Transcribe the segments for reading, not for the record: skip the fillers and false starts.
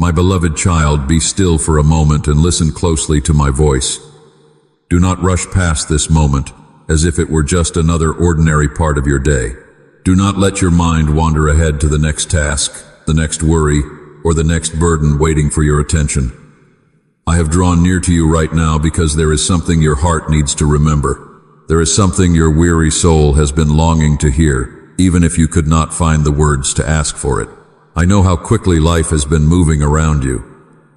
My beloved child, be still for a moment and listen closely to my voice. Do not rush past this moment as if it were just another ordinary part of your day. Do not let your mind wander ahead to the next task, the next worry, or the next burden waiting for your attention. I have drawn near to you right now because there is something your heart needs to remember. There is something your weary soul has been longing to hear, even if you could not find the words to ask for it. I know how quickly life has been moving around you.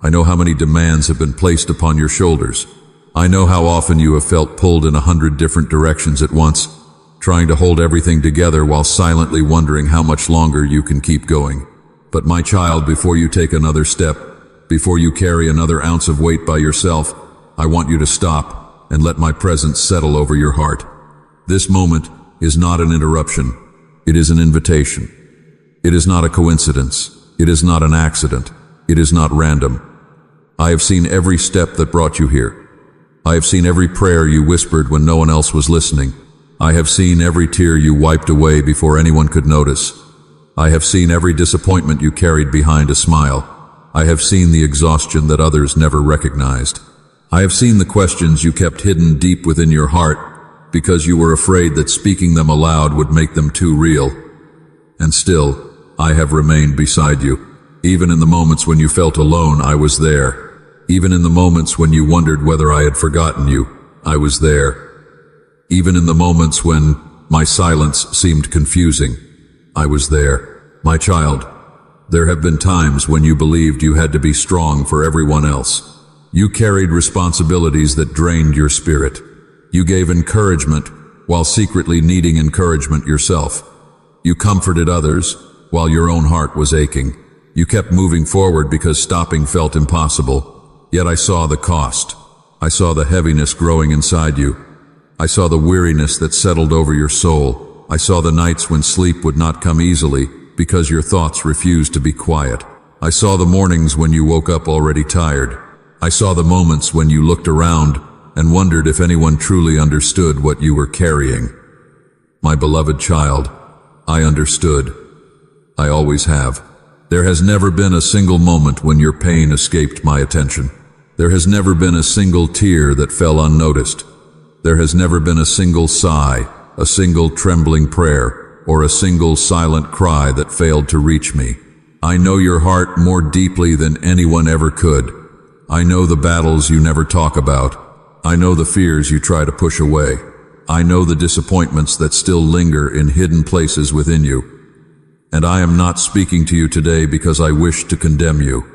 I know how many demands have been placed upon your shoulders. I know how often you have felt pulled in 100 different directions at once, trying to hold everything together while silently wondering how much longer you can keep going. But my child, before you take another step, before you carry another ounce of weight by yourself, I want you to stop and let my presence settle over your heart. This moment is not an interruption. It is an invitation. It is not a coincidence. It is not an accident. It is not random. I have seen every step that brought you here. I have seen every prayer you whispered when no one else was listening. I have seen every tear you wiped away before anyone could notice. I have seen every disappointment you carried behind a smile. I have seen the exhaustion that others never recognized. I have seen the questions you kept hidden deep within your heart because you were afraid that speaking them aloud would make them too real. And still, I have remained beside you. Even in the moments when you felt alone, I was there. Even in the moments when you wondered whether I had forgotten you, I was there. Even in the moments when my silence seemed confusing, I was there. My child, there have been times when you believed you had to be strong for everyone else. You carried responsibilities that drained your spirit. You gave encouragement while secretly needing encouragement yourself. You comforted others while your own heart was aching. You kept moving forward because stopping felt impossible. Yet I saw the cost. I saw the heaviness growing inside you. I saw the weariness that settled over your soul. I saw the nights when sleep would not come easily because your thoughts refused to be quiet. I saw the mornings when you woke up already tired. I saw the moments when you looked around and wondered if anyone truly understood what you were carrying. My beloved child, I understood. I always have. There has never been a single moment when your pain escaped my attention. There has never been a single tear that fell unnoticed. There has never been a single sigh, a single trembling prayer, or a single silent cry that failed to reach me. I know your heart more deeply than anyone ever could. I know the battles you never talk about. I know the fears you try to push away. I know the disappointments that still linger in hidden places within you. And I am not speaking to you today because I wish to condemn you.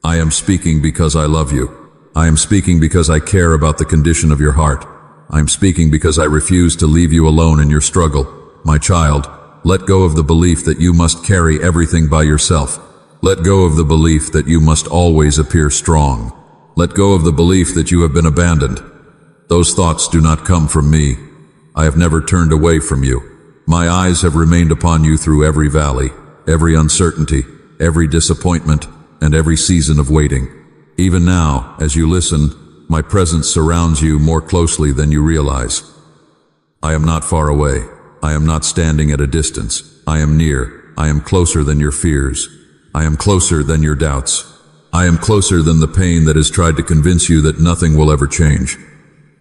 I am speaking because I love you. I am speaking because I care about the condition of your heart. I am speaking because I refuse to leave you alone in your struggle. My child, let go of the belief that you must carry everything by yourself. Let go of the belief that you must always appear strong. Let go of the belief that you have been abandoned. Those thoughts do not come from me. I have never turned away from you. My eyes have remained upon you through every valley, every uncertainty, every disappointment, and every season of waiting. Even now, as you listen, my presence surrounds you more closely than you realize. I am not far away. I am not standing at a distance. I am near. I am closer than your fears. I am closer than your doubts. I am closer than the pain that has tried to convince you that nothing will ever change.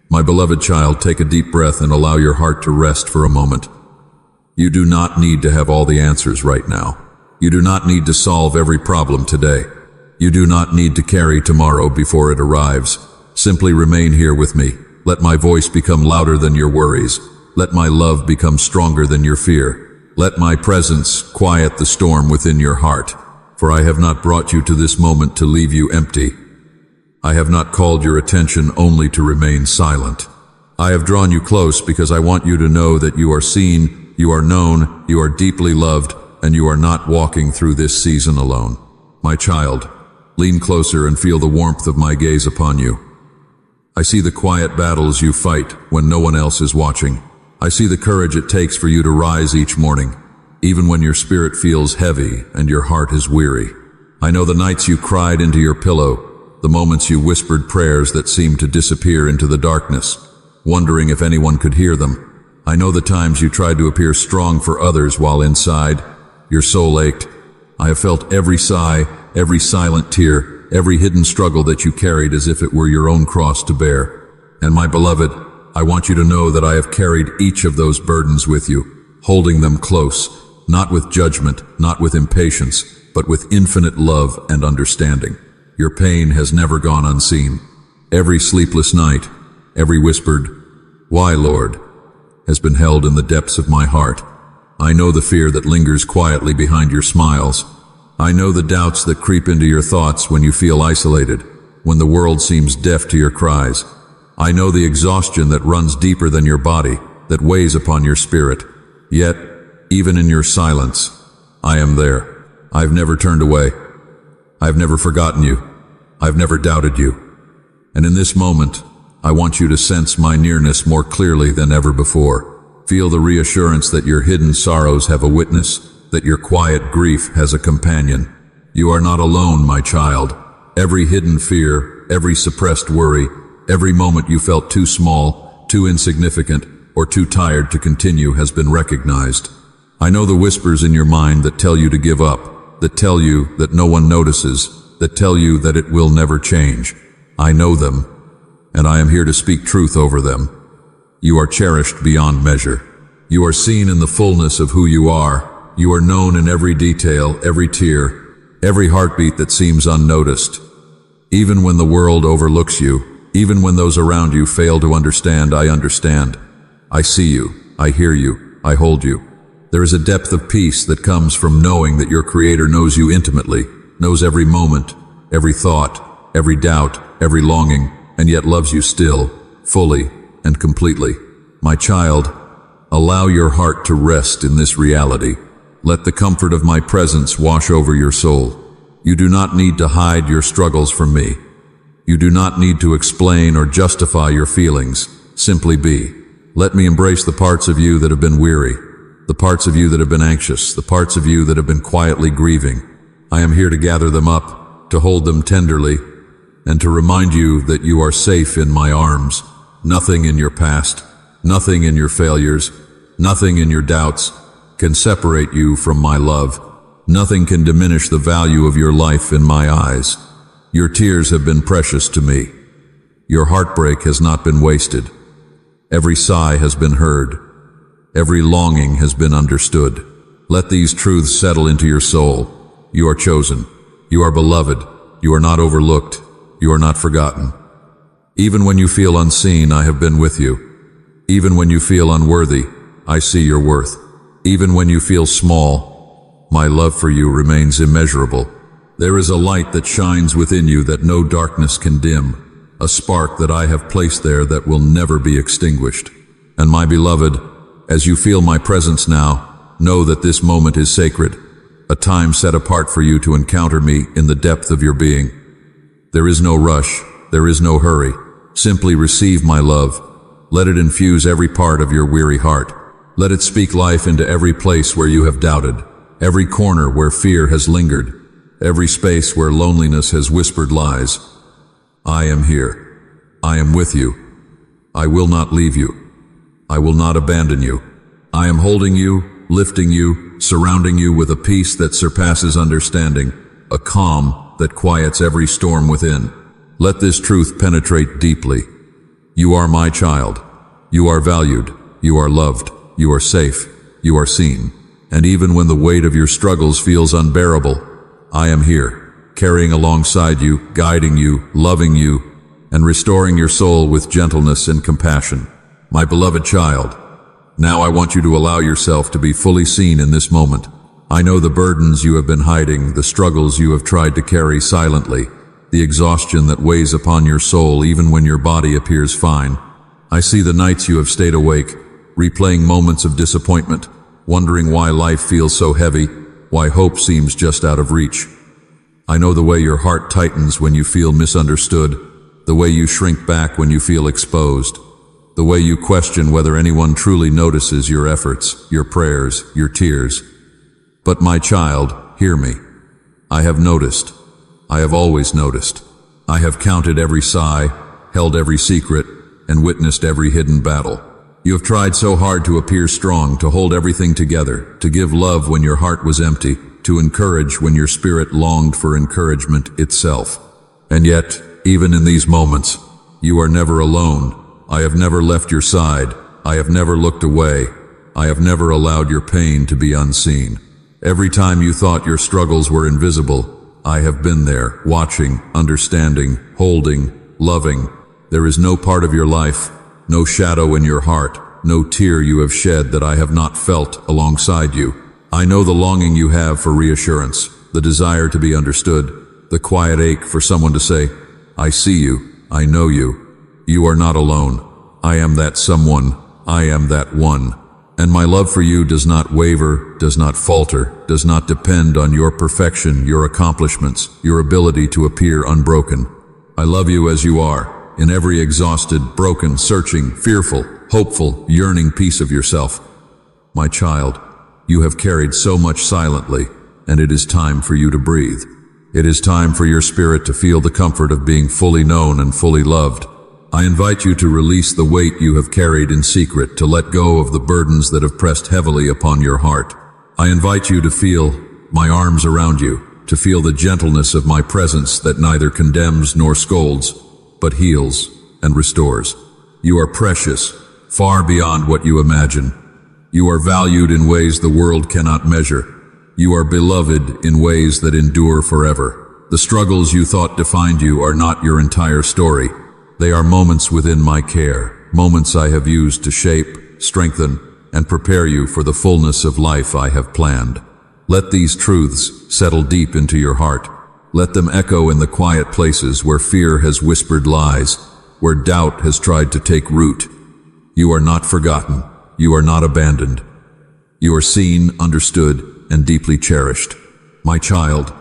My beloved child, take a deep breath and allow your heart to rest for a moment. You do not need to have all the answers right now. You do not need to solve every problem today. You do not need to carry tomorrow before it arrives. Simply remain here with me. Let my voice become louder than your worries. Let my love become stronger than your fear. Let my presence quiet the storm within your heart. For I have not brought you to this moment to leave you empty. I have not called your attention only to remain silent. I have drawn you close because I want you to know that you are seen, you are known, you are deeply loved, and you are not walking through this season alone. My child, lean closer and feel the warmth of my gaze upon you. I see the quiet battles you fight when no one else is watching. I see the courage it takes for you to rise each morning, even when your spirit feels heavy and your heart is weary. I know the nights you cried into your pillow, the moments you whispered prayers that seemed to disappear into the darkness, wondering if anyone could hear them. I know the times you tried to appear strong for others while inside, your soul ached. I have felt every sigh, every silent tear, every hidden struggle that you carried as if it were your own cross to bear. And my beloved, I want you to know that I have carried each of those burdens with you, holding them close, not with judgment, not with impatience, but with infinite love and understanding. Your pain has never gone unseen. Every sleepless night, every whispered, "Why, Lord?" has been held in the depths of my heart. I know the fear that lingers quietly behind your smiles. I know the doubts that creep into your thoughts when you feel isolated, when the world seems deaf to your cries. I know the exhaustion that runs deeper than your body, that weighs upon your spirit. Yet, even in your silence, I am there. I've never turned away. I've never forgotten you. I've never doubted you. And in this moment, I want you to sense my nearness more clearly than ever before. Feel the reassurance that your hidden sorrows have a witness, that your quiet grief has a companion. You are not alone, my child. Every hidden fear, every suppressed worry, every moment you felt too small, too insignificant, or too tired to continue has been recognized. I know the whispers in your mind that tell you to give up, that tell you that no one notices, that tell you that it will never change. I know them, and I am here to speak truth over them. You are cherished beyond measure. You are seen in the fullness of who you are. You are known in every detail, every tear, every heartbeat that seems unnoticed. Even when the world overlooks you, even when those around you fail to understand, I understand. I see you, I hear you, I hold you. There is a depth of peace that comes from knowing that your Creator knows you intimately, knows every moment, every thought, every doubt, every longing, and yet loves you still, fully and completely. My child, allow your heart to rest in this reality. Let the comfort of my presence wash over your soul. You do not need to hide your struggles from me. You do not need to explain or justify your feelings. Simply be. Let me embrace the parts of you that have been weary, the parts of you that have been anxious, the parts of you that have been quietly grieving. I am here to gather them up, to hold them tenderly, and to remind you that you are safe in my arms. Nothing in your past, nothing in your failures, nothing in your doubts can separate you from my love. Nothing can diminish the value of your life in my eyes. Your tears have been precious to me. Your heartbreak has not been wasted. Every sigh has been heard. Every longing has been understood. Let these truths settle into your soul. You are chosen. You are beloved. You are not overlooked. You are not forgotten. Even when you feel unseen, I have been with you. Even when you feel unworthy, I see your worth. Even when you feel small, my love for you remains immeasurable. There is a light that shines within you that no darkness can dim, a spark that I have placed there that will never be extinguished. And my beloved, as you feel my presence now, know that this moment is sacred, a time set apart for you to encounter me in the depth of your being. There is no rush, there is no hurry. Simply receive my love. Let it infuse every part of your weary heart. Let it speak life into every place where you have doubted, every corner where fear has lingered, every space where loneliness has whispered lies. I am here. I am with you. I will not leave you. I will not abandon you. I am holding you, lifting you, surrounding you with a peace that surpasses understanding, a calm that quiets every storm within. Let this truth penetrate deeply. You are my child. You are valued. You are loved. You are safe. You are seen. And even when the weight of your struggles feels unbearable, I am here, carrying alongside you, guiding you, loving you, and restoring your soul with gentleness and compassion. My beloved child, now I want you to allow yourself to be fully seen in this moment. I know the burdens you have been hiding, the struggles you have tried to carry silently, the exhaustion that weighs upon your soul even when your body appears fine. I see the nights you have stayed awake, replaying moments of disappointment, wondering why life feels so heavy, why hope seems just out of reach. I know the way your heart tightens when you feel misunderstood, the way you shrink back when you feel exposed, the way you question whether anyone truly notices your efforts, your prayers, your tears. But my child, hear me. I have noticed. I have always noticed. I have counted every sigh, held every secret, and witnessed every hidden battle. You have tried so hard to appear strong, to hold everything together, to give love when your heart was empty. to encourage when your spirit longed for encouragement itself. And yet, even in these moments, you are never alone. I have never left your side. I have never looked away. I have never allowed your pain to be unseen. Every time you thought your struggles were invisible, I have been there, watching, understanding, holding, loving. There is no part of your life, no shadow in your heart, no tear you have shed that I have not felt alongside you. I know the longing you have for reassurance, the desire to be understood, the quiet ache for someone to say, I see you, I know you. You are not alone. I am that someone. I am that one. And my love for you does not waver, does not falter, does not depend on your perfection, your accomplishments, your ability to appear unbroken. I love you as you are, in every exhausted, broken, searching, fearful, hopeful, yearning piece of yourself. My child, you have carried so much silently, and it is time for you to breathe. It is time for your spirit to feel the comfort of being fully known and fully loved. I invite you to release the weight you have carried in secret, to let go of the burdens that have pressed heavily upon your heart. I invite you to feel my arms around you, to feel the gentleness of my presence that neither condemns nor scolds, but heals and restores. You are precious, far beyond what you imagine. You are valued in ways the world cannot measure. You are beloved in ways that endure forever. The struggles you thought defined you are not your entire story. They are moments within my care, moments I have used to shape, strengthen, and prepare you for the fullness of life I have planned. Let these truths settle deep into your heart. Let them echo in the quiet places where fear has whispered lies, where doubt has tried to take root. You are not forgotten. You are not abandoned. You are seen, understood, and deeply cherished. My child,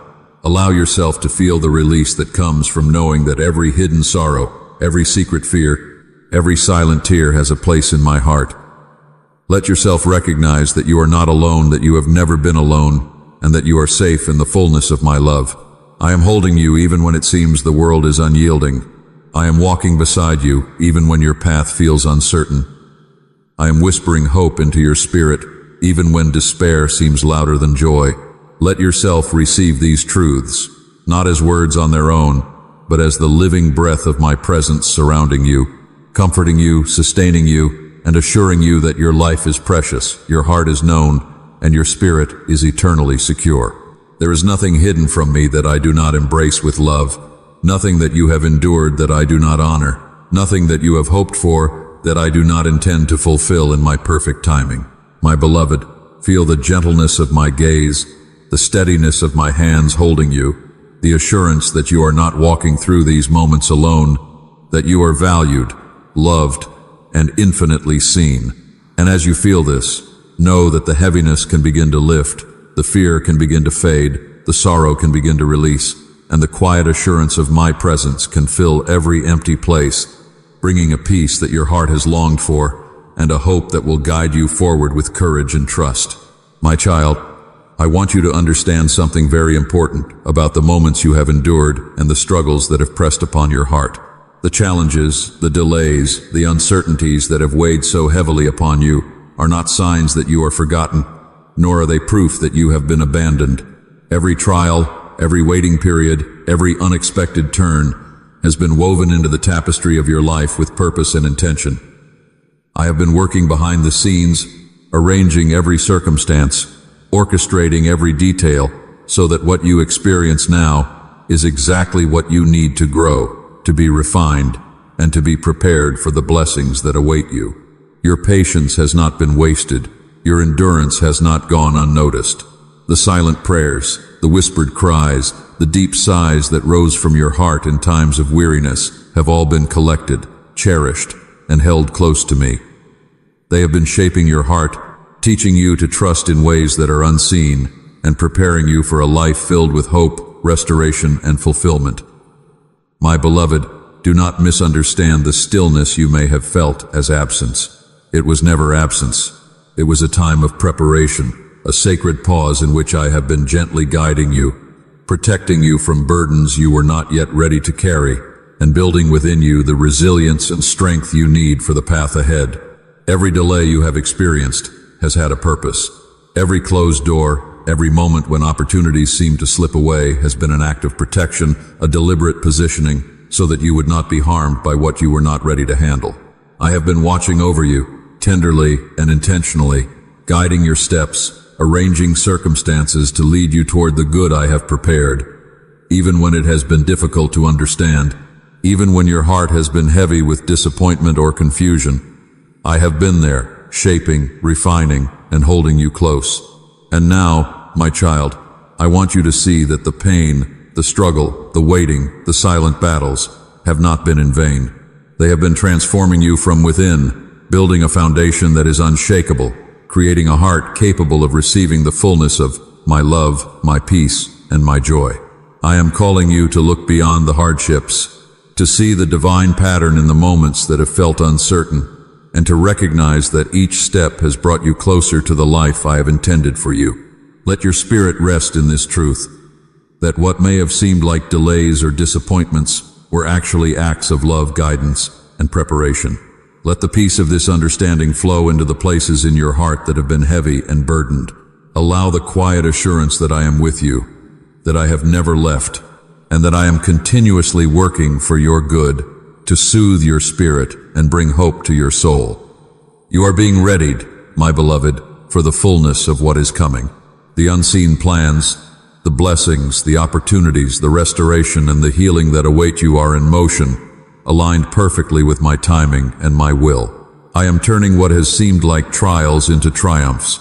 allow yourself to feel the release that comes from knowing that every hidden sorrow, every secret fear, every silent tear has a place in my heart. Let yourself recognize that you are not alone, that you have never been alone, and that you are safe in the fullness of my love. I am holding you even when it seems the world is unyielding. I am walking beside you even when your path feels uncertain. I am whispering hope into your spirit even when despair seems louder than joy. Let yourself receive these truths, not as words on their own, but as the living breath of my presence surrounding you, comforting you, sustaining you, and assuring you that your life is precious, your heart is known, and your spirit is eternally secure. There is nothing hidden from me that I do not embrace with love, nothing that you have endured that I do not honor, nothing that you have hoped for that I do not intend to fulfill in my perfect timing. My beloved, feel the gentleness of my gaze, the steadiness of my hands holding you, the assurance that you are not walking through these moments alone, that you are valued, loved, and infinitely seen. And as you feel this, know that the heaviness can begin to lift, the fear can begin to fade, the sorrow can begin to release, and the quiet assurance of my presence can fill every empty place, bringing a peace that your heart has longed for, and a hope that will guide you forward with courage and trust. My child, I want you to understand something very important about the moments you have endured and the struggles that have pressed upon your heart. The challenges, the delays, the uncertainties that have weighed so heavily upon you are not signs that you are forgotten, nor are they proof that you have been abandoned. Every trial, every waiting period, every unexpected turn has been woven into the tapestry of your life with purpose and intention. I have been working behind the scenes, arranging every circumstance, orchestrating every detail, so that what you experience now is exactly what you need to grow, to be refined, and to be prepared for the blessings that await you. Your patience has not been wasted. Your endurance has not gone unnoticed. The silent prayers, the whispered cries, the deep sighs that rose from your heart in times of weariness have all been collected, cherished, and held close to me. They have been shaping your heart, teaching you to trust in ways that are unseen, and preparing you for a life filled with hope, restoration, and fulfillment. My beloved, do not misunderstand the stillness you may have felt as absence. It was never absence. It was a time of preparation, a sacred pause in which I have been gently guiding you, protecting you from burdens you were not yet ready to carry, and building within you the resilience and strength you need for the path ahead. Every delay you have experienced has had a purpose. Every closed door, Every moment when opportunities seem to slip away has been an act of protection, a deliberate positioning, so that you would not be harmed by what you were not ready to handle. I have been watching over you, tenderly and intentionally, guiding your steps, arranging circumstances to lead you toward the good I have prepared. Even when it has been difficult to understand, even when your heart has been heavy with disappointment or confusion, I have been there, shaping, refining, and holding you close. And now, my child, I want you to see that the pain, the struggle, the waiting, the silent battles have not been in vain. They have been transforming you from within, building a foundation that is unshakable, creating a heart capable of receiving the fullness of my love, my peace, and my joy. I am calling you to look beyond the hardships, to see the divine pattern in the moments that have felt uncertain, and to recognize that each step has brought you closer to the life I have intended for you. Let your spirit rest in this truth, that what may have seemed like delays or disappointments were actually acts of love, guidance, and preparation. Let the peace of this understanding flow into the places in your heart that have been heavy and burdened. Allow the quiet assurance that I am with you, that I have never left, and that I am continuously working for your good, to soothe your spirit and bring hope to your soul. You are being readied, my beloved, for the fullness of what is coming. The unseen plans, the blessings, the opportunities, the restoration, and the healing that await you are in motion, aligned perfectly with my timing and my will. I am turning what has seemed like trials into triumphs,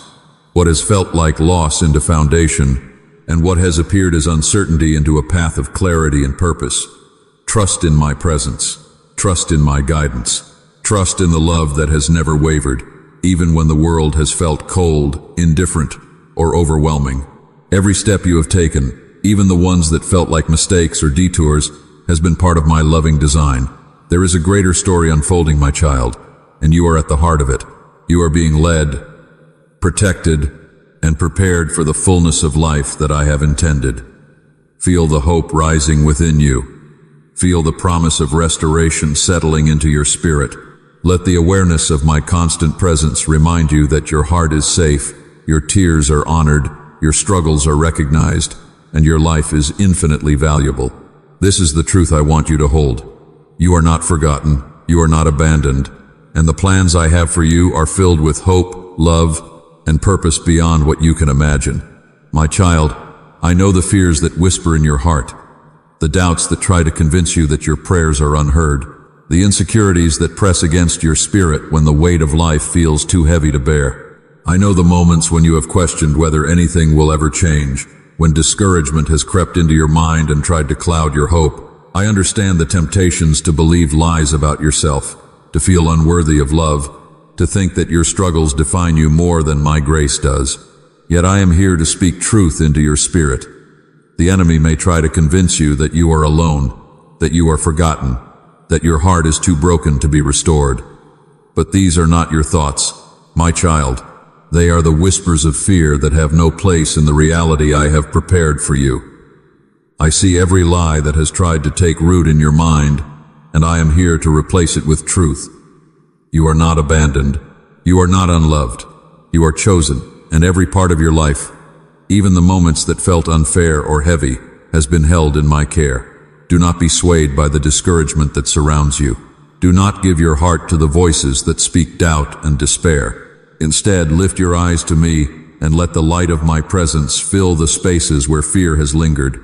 what has felt like loss into foundation, and what has appeared as uncertainty into a path of clarity and purpose. Trust in my presence. Trust in my guidance. Trust in the love that has never wavered, even when the world has felt cold, indifferent, or overwhelming. Every step you have taken, even the ones that felt like mistakes or detours, has been part of my loving design. There is a greater story unfolding, my child, and you are at the heart of it. You are being led, protected, and prepared for the fullness of life that I have intended. Feel the hope rising within you. Feel the promise of restoration settling into your spirit. Let the awareness of my constant presence remind you that your heart is safe, your tears are honored, your struggles are recognized, and your life is infinitely valuable. This is the truth I want you to hold. You are not forgotten, you are not abandoned, and the plans I have for you are filled with hope, love, and purpose beyond what you can imagine. My child, I know the fears that whisper in your heart, the doubts that try to convince you that your prayers are unheard, the insecurities that press against your spirit when the weight of life feels too heavy to bear. I know the moments when you have questioned whether anything will ever change, when discouragement has crept into your mind and tried to cloud your hope. I understand the temptations to believe lies about yourself, to feel unworthy of love, to think that your struggles define you more than my grace does. Yet I am here to speak truth into your spirit. The enemy may try to convince you that you are alone, that you are forgotten, that your heart is too broken to be restored. But these are not your thoughts, my child. They are the whispers of fear that have no place in the reality I have prepared for you. I see every lie that has tried to take root in your mind, and I am here to replace it with truth. You are not abandoned. You are not unloved. You are chosen, and every part of your life, even the moments that felt unfair or heavy, has been held in my care. Do not be swayed by the discouragement that surrounds you. Do not give your heart to the voices that speak doubt and despair. Instead, lift your eyes to me and let the light of my presence fill the spaces where fear has lingered.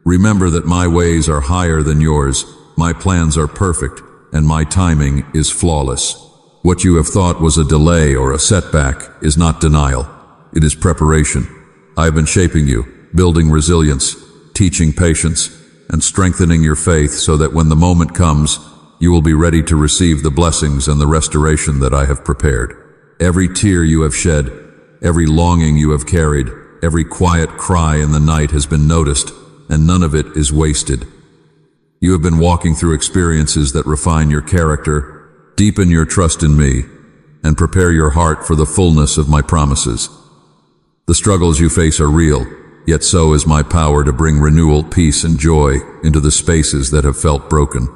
Remember that my ways are higher than yours, my plans are perfect, and my timing is flawless. What you have thought was a delay or a setback is not denial. It is preparation. I have been shaping you, building resilience, teaching patience, and strengthening your faith so that when the moment comes, you will be ready to receive the blessings and the restoration that I have prepared. Every tear you have shed, every longing you have carried, every quiet cry in the night has been noticed, and none of it is wasted. You have been walking through experiences that refine your character, deepen your trust in me, and prepare your heart for the fullness of my promises. The struggles you face are real, yet so is my power to bring renewal, peace, and joy into the spaces that have felt broken.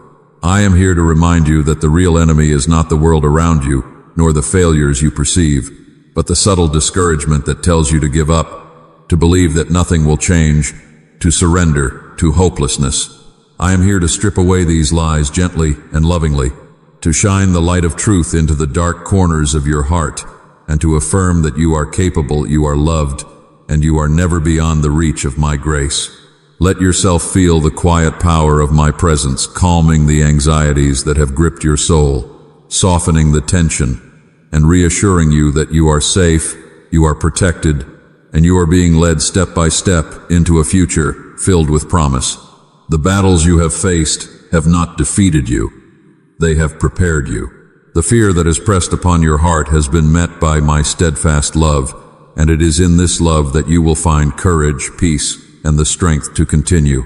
I am here to remind you that the real enemy is not the world around you, nor the failures you perceive, but the subtle discouragement that tells you to give up. to believe that nothing will change, to surrender to hopelessness. I am here to strip away these lies gently and lovingly, to shine the light of truth into the dark corners of your heart, and to affirm that you are capable, you are loved, and you are never beyond the reach of my grace. Let yourself feel the quiet power of my presence, calming the anxieties that have gripped your soul, softening the tension, and reassuring you that you are safe, you are protected, and you are being led step by step into a future filled with promise. The battles you have faced have not defeated you. They have prepared you. The fear that is pressed upon your heart has been met by my steadfast love, and it is in this love that you will find courage, peace, and the strength to continue.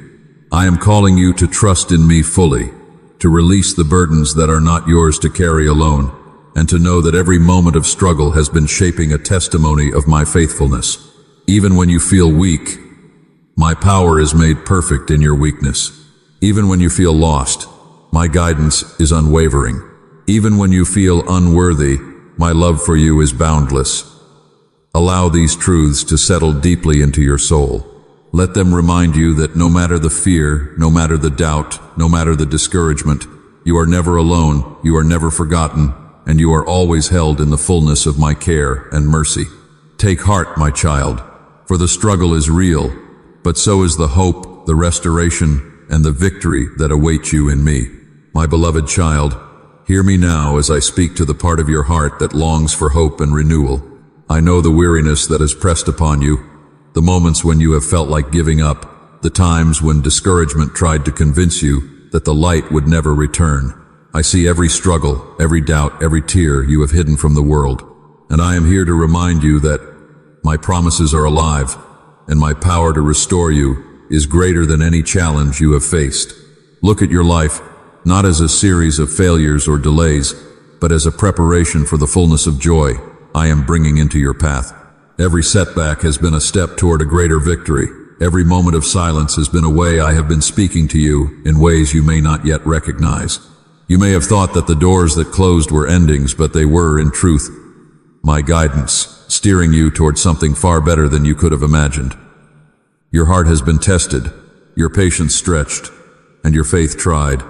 I am calling you to trust in me fully, to release the burdens that are not yours to carry alone, and to know that every moment of struggle has been shaping a testimony of my faithfulness. Even when you feel weak, my power is made perfect in your weakness. Even when you feel lost, my guidance is unwavering. Even when you feel unworthy, my love for you is boundless. Allow these truths to settle deeply into your soul. Let them remind you that no matter the fear, no matter the doubt, no matter the discouragement, you are never alone, you are never forgotten, and you are always held in the fullness of my care and mercy. Take heart, my child, for the struggle is real, but so is the hope, the restoration, and the victory that await you in me. My beloved child, hear me now as I speak to the part of your heart that longs for hope and renewal. I know the weariness that has pressed upon you, the moments when you have felt like giving up, the times when discouragement tried to convince you that the light would never return. I see every struggle, every doubt, every tear you have hidden from the world, and I am here to remind you that my promises are alive, and my power to restore you is greater than any challenge you have faced. Look at your life, not as a series of failures or delays, but as a preparation for the fullness of joy I am bringing into your path. Every setback has been a step toward a greater victory. Every moment of silence has been a way I have been speaking to you in ways you may not yet recognize. You may have thought that the doors that closed were endings, but they were, in truth, my guidance, steering you toward something far better than you could have imagined. Your heart has been tested, your patience stretched, and your faith tried,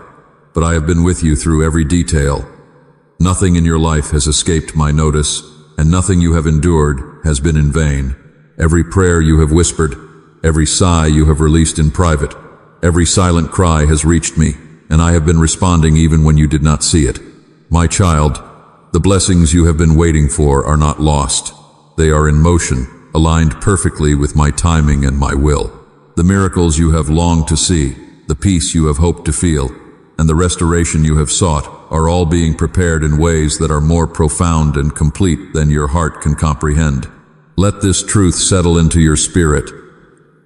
but I have been with you through every detail. Nothing in your life has escaped my notice, and nothing you have endured has been in vain. Every prayer you have whispered, every sigh you have released in private, every silent cry has reached me, and I have been responding even when you did not see it. My child, the blessings you have been waiting for are not lost. They are in motion, aligned perfectly with my timing and my will. The miracles you have longed to see, the peace you have hoped to feel, and the restoration you have sought are all being prepared in ways that are more profound and complete than your heart can comprehend. Let this truth settle into your spirit.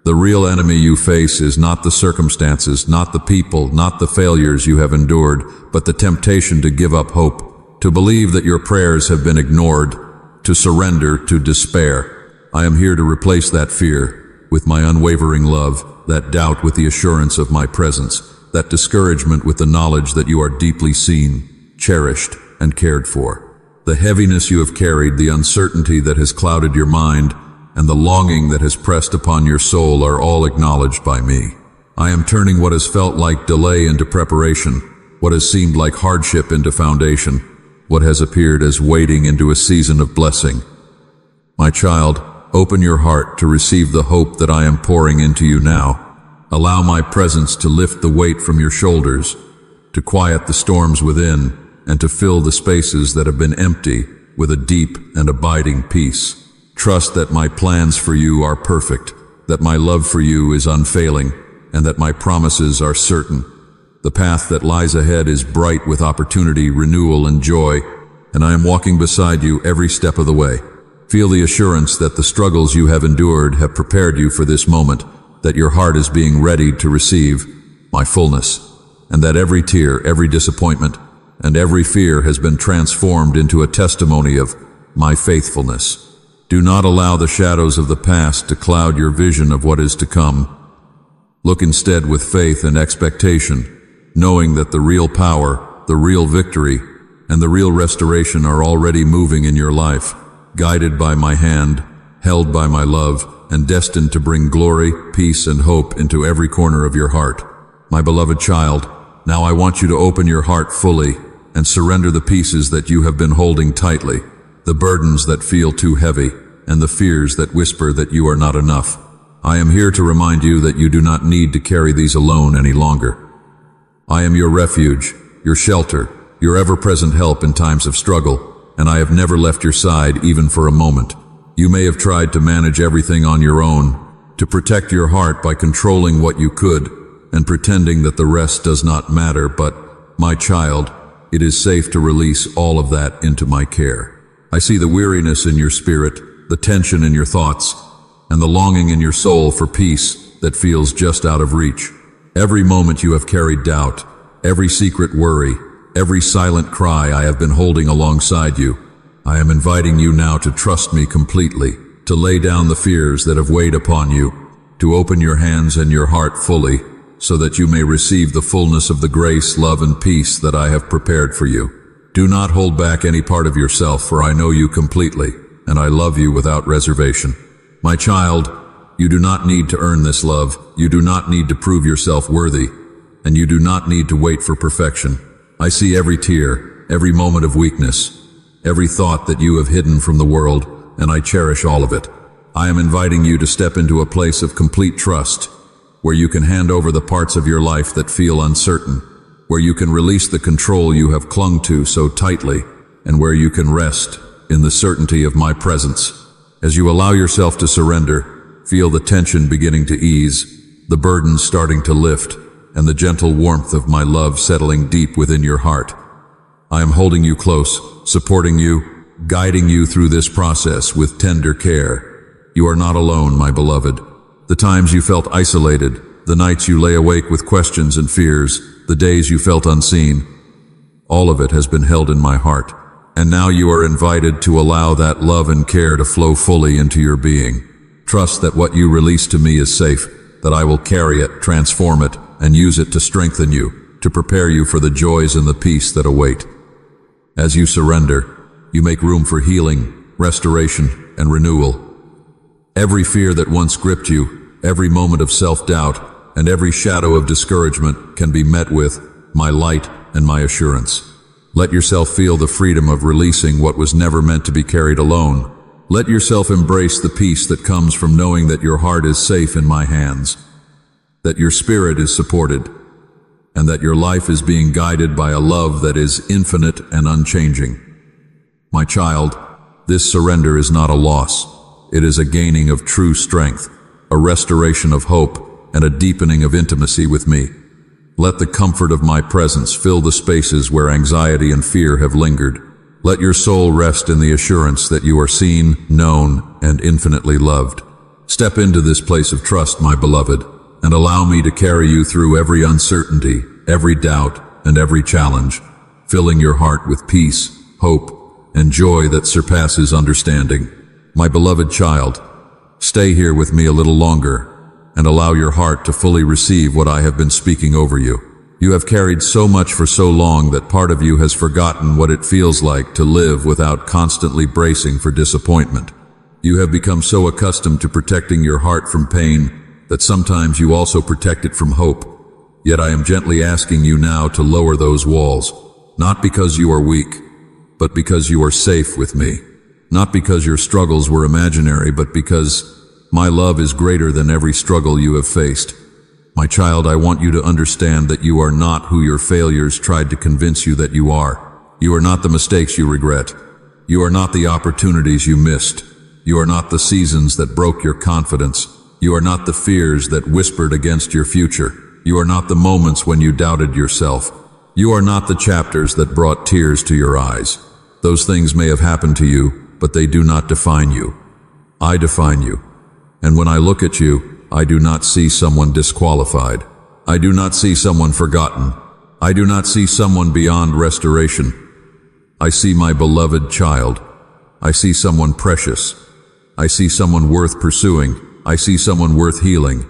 The real enemy you face is not the circumstances, not the people, not the failures you have endured, but the temptation to give up hope, to believe that your prayers have been ignored, to surrender to despair. I am here to replace that fear with my unwavering love, that doubt with the assurance of my presence, that discouragement with the knowledge that you are deeply seen, cherished, and cared for. The heaviness you have carried, the uncertainty that has clouded your mind, and the longing that has pressed upon your soul are all acknowledged by me. I am turning what has felt like delay into preparation, what has seemed like hardship into foundation, what has appeared as waiting into a season of blessing. My child, open your heart to receive the hope that I am pouring into you now. Allow my presence to lift the weight from your shoulders, to quiet the storms within, and to fill the spaces that have been empty with a deep and abiding peace. Trust that my plans for you are perfect, that my love for you is unfailing, and that my promises are certain. The path that lies ahead is bright with opportunity, renewal, and joy, and I am walking beside you every step of the way. Feel the assurance that the struggles you have endured have prepared you for this moment, that your heart is being readied to receive my fullness, and that every tear, every disappointment, and every fear has been transformed into a testimony of my faithfulness. Do not allow the shadows of the past to cloud your vision of what is to come. Look instead with faith and expectation, knowing that the real power, the real victory, and the real restoration are already moving in your life, guided by my hand, held by my love, and destined to bring glory, peace, and hope into every corner of your heart. My beloved child, now I want you to open your heart fully and surrender the pieces that you have been holding tightly, the burdens that feel too heavy, and the fears that whisper that you are not enough. I am here to remind you that you do not need to carry these alone any longer. I am your refuge, your shelter, your ever-present help in times of struggle, and I have never left your side even for a moment. You may have tried to manage everything on your own, to protect your heart by controlling what you could, and pretending that the rest does not matter, but, my child, it is safe to release all of that into my care. I see the weariness in your spirit, the tension in your thoughts, and the longing in your soul for peace that feels just out of reach. Every moment you have carried doubt, every secret worry, every silent cry I have been holding alongside you. I am inviting you now to trust me completely, to lay down the fears that have weighed upon you, to open your hands and your heart fully, so that you may receive the fullness of the grace, love, and peace that I have prepared for you. Do not hold back any part of yourself, for I know you completely, and I love you without reservation. My child, you do not need to earn this love, you do not need to prove yourself worthy, and you do not need to wait for perfection. I see every tear, every moment of weakness, every thought that you have hidden from the world, and I cherish all of it. I am inviting you to step into a place of complete trust, where you can hand over the parts of your life that feel uncertain, where you can release the control you have clung to so tightly, and where you can rest in the certainty of my presence. As you allow yourself to surrender, feel the tension beginning to ease, the burdens starting to lift, and the gentle warmth of my love settling deep within your heart. I am holding you close, supporting you, guiding you through this process with tender care. You are not alone, my beloved. The times you felt isolated, the nights you lay awake with questions and fears, the days you felt unseen, all of it has been held in my heart. And now you are invited to allow that love and care to flow fully into your being. Trust that what you release to me is safe, that I will carry it, transform it, and use it to strengthen you, to prepare you for the joys and the peace that await. As you surrender, you make room for healing, restoration, and renewal. Every fear that once gripped you, every moment of self-doubt, and every shadow of discouragement can be met with my light and my assurance. Let yourself feel the freedom of releasing what was never meant to be carried alone. Let yourself embrace the peace that comes from knowing that your heart is safe in my hands, that your spirit is supported, and that your life is being guided by a love that is infinite and unchanging. My child, this surrender is not a loss. It is a gaining of true strength, a restoration of hope, and a deepening of intimacy with me. Let the comfort of my presence fill the spaces where anxiety and fear have lingered. Let your soul rest in the assurance that you are seen, known, and infinitely loved. Step into this place of trust, my beloved, and allow me to carry you through every uncertainty, every doubt, and every challenge, filling your heart with peace, hope, and joy that surpasses understanding. My beloved child, stay here with me a little longer, and allow your heart to fully receive what I have been speaking over you. You have carried so much for so long that part of you has forgotten what it feels like to live without constantly bracing for disappointment. You have become so accustomed to protecting your heart from pain that sometimes you also protect it from hope. Yet I am gently asking you now to lower those walls, not because you are weak, but because you are safe with me. Not because your struggles were imaginary, but because my love is greater than every struggle you have faced. My child, I want you to understand that you are not who your failures tried to convince you that you are. You are not the mistakes you regret. You are not the opportunities you missed. You are not the seasons that broke your confidence. You are not the fears that whispered against your future. You are not the moments when you doubted yourself. You are not the chapters that brought tears to your eyes. Those things may have happened to you, but they do not define you. I define you. And when I look at you, I do not see someone disqualified. I do not see someone forgotten. I do not see someone beyond restoration. I see my beloved child. I see someone precious. I see someone worth pursuing. I see someone worth healing.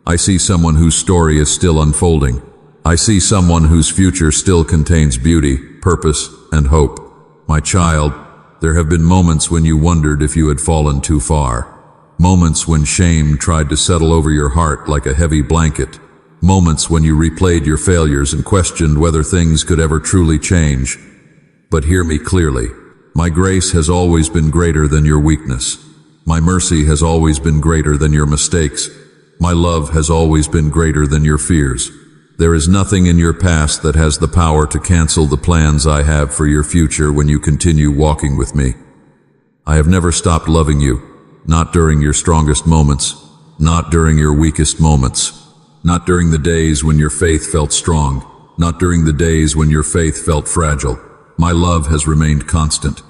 I see someone whose story is still unfolding. I see someone whose future still contains beauty, purpose, and hope. My child, there have been moments when you wondered if you had fallen too far. Moments when shame tried to settle over your heart like a heavy blanket. Moments when you replayed your failures and questioned whether things could ever truly change. But hear me clearly. My grace has always been greater than your weakness. My mercy has always been greater than your mistakes. My love has always been greater than your fears. There is nothing in your past that has the power to cancel the plans I have for your future when you continue walking with me. I have never stopped loving you, not during your strongest moments, not during your weakest moments, not during the days when your faith felt strong, not during the days when your faith felt fragile. My love has remained constant.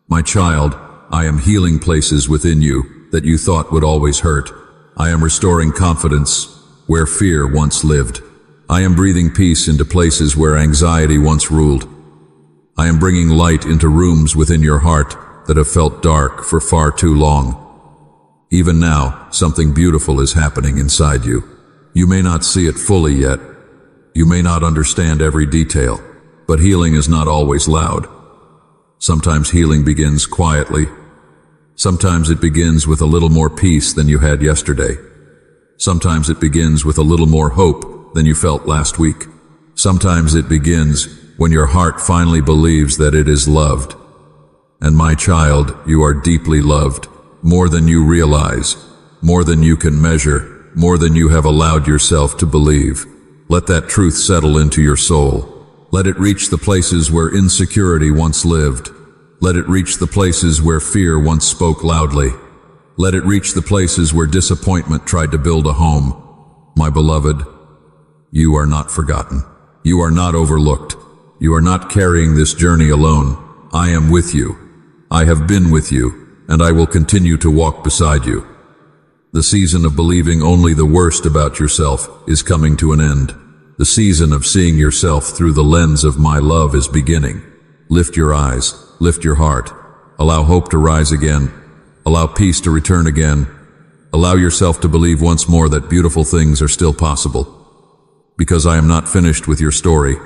My child, I am healing places within you that you thought would always hurt. I am restoring confidence where fear once lived. I am breathing peace into places where anxiety once ruled. I am bringing light into rooms within your heart that have felt dark for far too long. Even now, something beautiful is happening inside you. You may not see it fully yet. You may not understand every detail, but healing is not always loud. Sometimes healing begins quietly. Sometimes it begins with a little more peace than you had yesterday. Sometimes it begins with a little more hope than you felt last week. Sometimes it begins when your heart finally believes that it is loved. And my child, you are deeply loved, more than you realize, more than you can measure, more than you have allowed yourself to believe. Let that truth settle into your soul. Let it reach the places where insecurity once lived. Let it reach the places where fear once spoke loudly. Let it reach the places where disappointment tried to build a home. My beloved, you are not forgotten. You are not overlooked. You are not carrying this journey alone. I am with you. I have been with you, and I will continue to walk beside you. The season of believing only the worst about yourself is coming to an end. The season of seeing yourself through the lens of my love is beginning. Lift your eyes, lift your heart. Allow hope to rise again. Allow peace to return again. Allow yourself to believe once more that beautiful things are still possible. Because I am not finished with your story,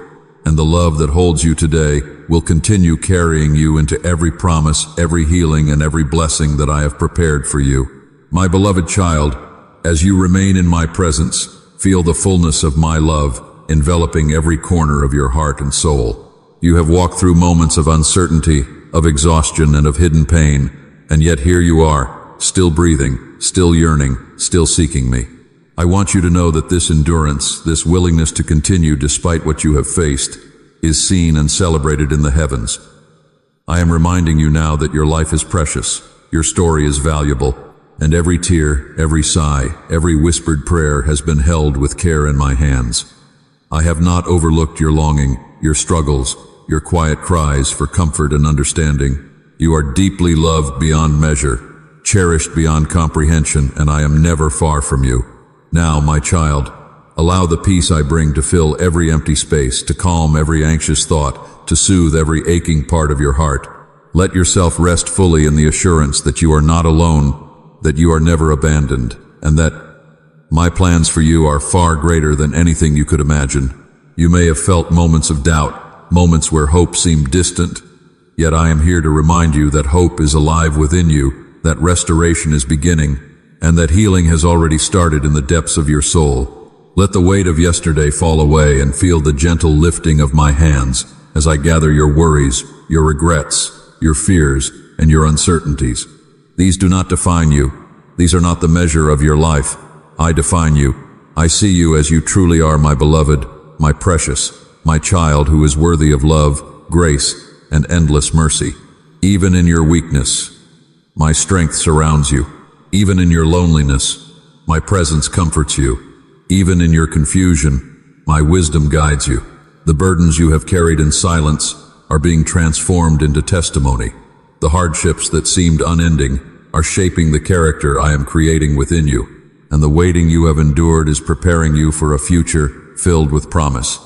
and the love that holds you today will continue carrying you into every promise, every healing, and every blessing that I have prepared for you. My beloved child, as you remain in my presence, feel the fullness of my love enveloping every corner of your heart and soul. You have walked through moments of uncertainty, of exhaustion, and of hidden pain, and yet here you are, still breathing, still yearning, still seeking me. I want you to know that this endurance, this willingness to continue despite what you have faced, is seen and celebrated in the heavens. I am reminding you now that your life is precious, your story is valuable, and every tear, every sigh, every whispered prayer has been held with care in my hands. I have not overlooked your longing, your struggles, your quiet cries for comfort and understanding. You are deeply loved beyond measure, cherished beyond comprehension, and I am never far from you. Now, my child, allow the peace I bring to fill every empty space, to calm every anxious thought, to soothe every aching part of your heart. Let yourself rest fully in the assurance that you are not alone, that you are never abandoned, and that my plans for you are far greater than anything you could imagine. You may have felt moments of doubt, moments where hope seemed distant, yet I am here to remind you that hope is alive within you, that restoration is beginning, and that healing has already started in the depths of your soul. Let the weight of yesterday fall away and feel the gentle lifting of my hands as I gather your worries, your regrets, your fears, and your uncertainties. These do not define you. These are not the measure of your life. I define you. I see you as you truly are, my beloved, my precious, my child who is worthy of love, grace, and endless mercy. Even in your weakness, my strength surrounds you. Even in your loneliness, my presence comforts you. Even in your confusion, my wisdom guides you. The burdens you have carried in silence are being transformed into testimony. The hardships that seemed unending are shaping the character I am creating within you, and the waiting you have endured is preparing you for a future filled with promise.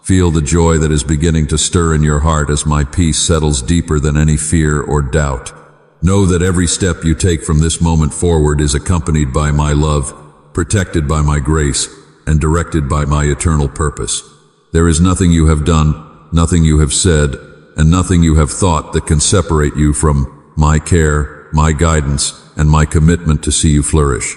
Feel the joy that is beginning to stir in your heart as my peace settles deeper than any fear or doubt. Know that every step you take from this moment forward is accompanied by my love, protected by my grace, and directed by my eternal purpose. There is nothing you have done, nothing you have said, and nothing you have thought that can separate you from my care, my guidance, and my commitment to see you flourish.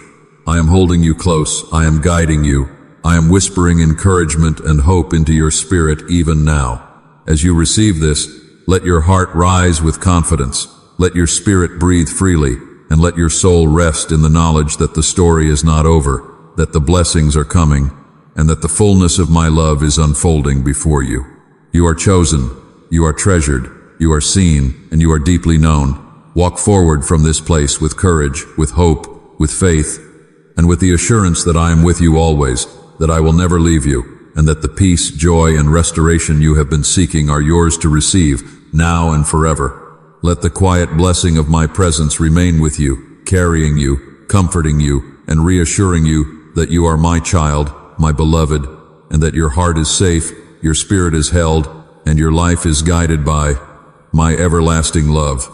I am holding you close, I am guiding you, I am whispering encouragement and hope into your spirit even now. As you receive this, let your heart rise with confidence, let your spirit breathe freely, and let your soul rest in the knowledge that the story is not over, that the blessings are coming, and that the fullness of my love is unfolding before you. You are chosen, you are treasured, you are seen, and you are deeply known. Walk forward from this place with courage, with hope, with faith, and with the assurance that I am with you always, that I will never leave you, and that the peace, joy, and restoration you have been seeking are yours to receive, now and forever. Let the quiet blessing of my presence remain with you, carrying you, comforting you, and reassuring you that you are my child, my beloved, and that your heart is safe, your spirit is held, and your life is guided by my everlasting love.